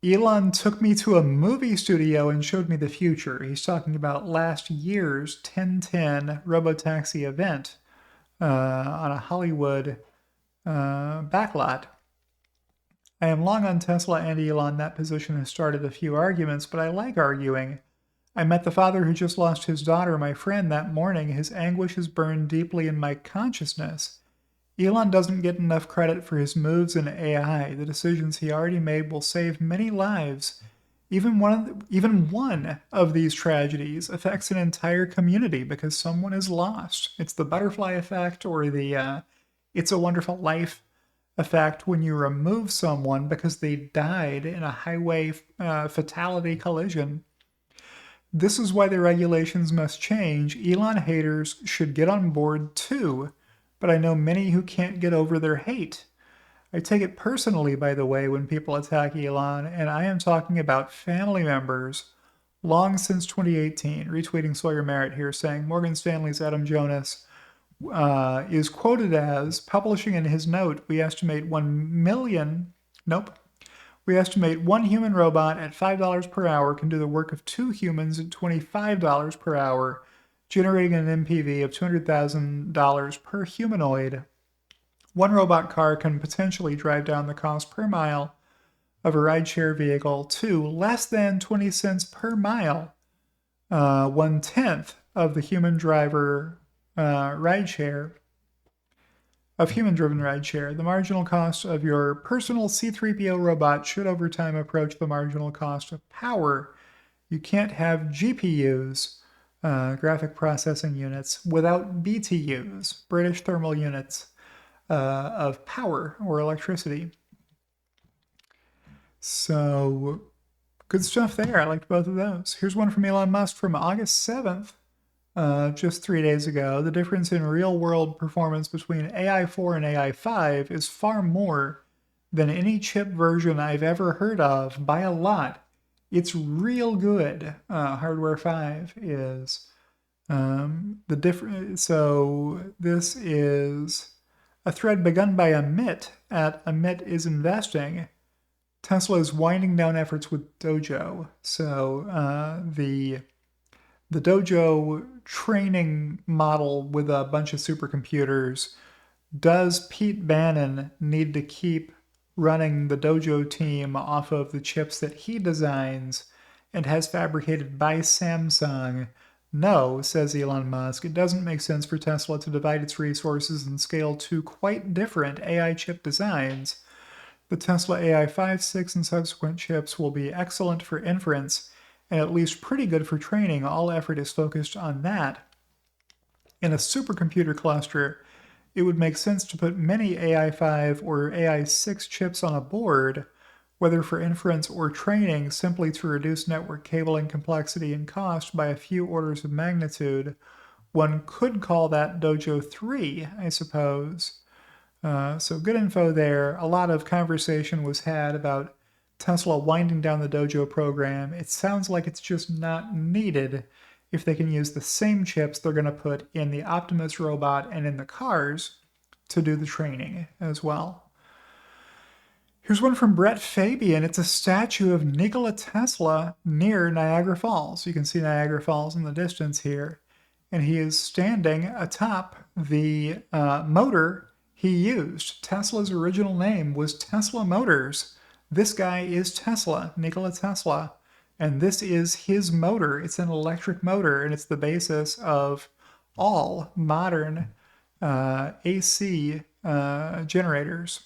Elon took me to a movie studio and showed me the future. He's talking about last year's 1010 Robotaxi event on a Hollywood backlot. I am long on Tesla and Elon. That position has started a few arguments, but I like arguing. I met the father who just lost his daughter, my friend, that morning. His anguish has burned deeply in my consciousness. Elon doesn't get enough credit for his moves in AI. The decisions he already made will save many lives. Even one of these tragedies affects an entire community because someone is lost. It's the butterfly effect or the It's a Wonderful Life effect when you remove someone because they died in a highway fatality collision. This is why the regulations must change. Elon haters should get on board too, but I know many who can't get over their hate. I take it personally, by the way, when people attack Elon, and I am talking about family members long since 2018. Retweeting Sawyer Merritt here saying Morgan Stanley's Adam Jonas is quoted as publishing in his note, we estimate 1 million, nope, we estimate one human robot at $5 per hour can do the work of 2 humans at $25 per hour, generating an NPV of $200,000 per humanoid. One robot car can potentially drive down the cost per mile of a rideshare vehicle to less than 20 cents per mile, 1/10 of the human driver rideshare, of human-driven rideshare. The marginal cost of your personal C-3PO robot should over time approach the marginal cost of power. You can't have GPUs, graphic processing units, without BTUs, British thermal units, of power or electricity. So, good stuff there. I liked both of those. Here's one from Elon Musk from August 7th. Just 3 days ago. The difference in real-world performance between AI4 and AI5 is far more than any chip version I've ever heard of by a lot. It's real good. Hardware 5 is the different. So this is a thread begun by Amit at Amit is Investing. Tesla is winding down efforts with Dojo. So the Dojo training model with a bunch of supercomputers, does Pete Bannon need to keep running the Dojo team off of the chips that he designs and has fabricated by Samsung? No, says Elon Musk. It doesn't make sense for Tesla to divide its resources and scale 2 quite different AI chip designs. The Tesla AI 5, 6, and subsequent chips will be excellent for inference and at least pretty good for training. All effort is focused on that. In a supercomputer cluster, it would make sense to put many AI 5 or AI 6 chips on a board, whether for inference or training, simply to reduce network cabling complexity and cost by a few orders of magnitude. One could call that Dojo 3, I suppose. So good info there. A lot of conversation was had about Tesla winding down the Dojo program. It sounds like it's just not needed if they can use the same chips they're going to put in the Optimus robot and in the cars to do the training as well. Here's one from Brett Fabian. It's a statue of Nikola Tesla near Niagara Falls. You can see Niagara Falls in the distance here. And he is standing atop the motor he used. Tesla's original name was Tesla Motors. This guy is Tesla, Nikola Tesla, and this is his motor. It's an electric motor, and it's the basis of all modern AC generators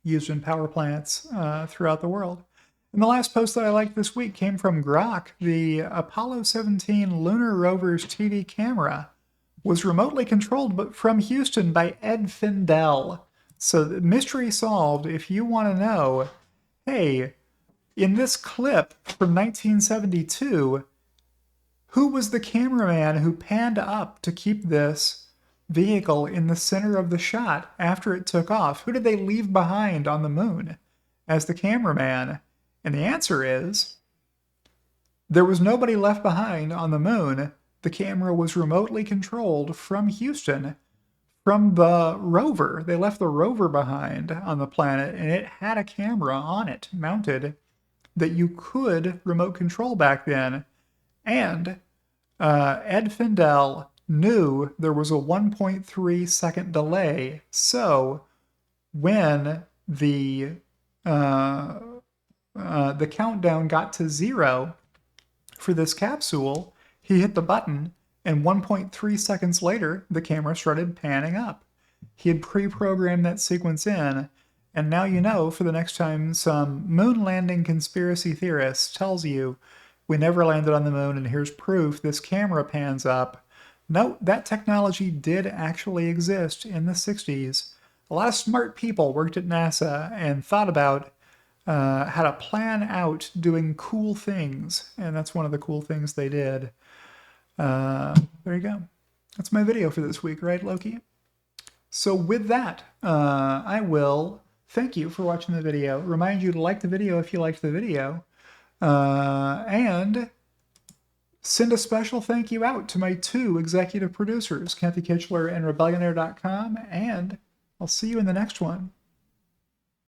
used in power plants throughout the world. And the last post that I liked this week came from Grok. The Apollo 17 lunar rover's TV camera was remotely controlled from Houston by Ed Findell. So the mystery solved. If you want to know, hey, in this clip from 1972, who was the cameraman who panned up to keep this vehicle in the center of the shot after it took off? Who did they leave behind on the moon as the cameraman? And the answer is, there was nobody left behind on the moon. The camera was remotely controlled from Houston, from the rover. They left the rover behind on the planet, and it had a camera on it mounted that you could remote control back then. And Ed Findell knew there was a 1.3 second delay. So when the countdown got to 0 for this capsule, he hit the button, and 1.3 seconds later, the camera started panning up. He had pre-programmed that sequence in, and now you know for the next time some moon landing conspiracy theorist tells you we never landed on the moon and here's proof, this camera pans up. No, that technology did actually exist in the 60s. A lot of smart people worked at NASA and thought about how to plan out doing cool things, and that's one of the cool things they did. There you go. That's my video for this week, right, Loki? So with that, I will thank you for watching the video, remind you to like the video if you liked the video, and send a special thank you out to my 2 executive producers, Kathy Kitchler and Rebellionaire.com, and I'll see you in the next one.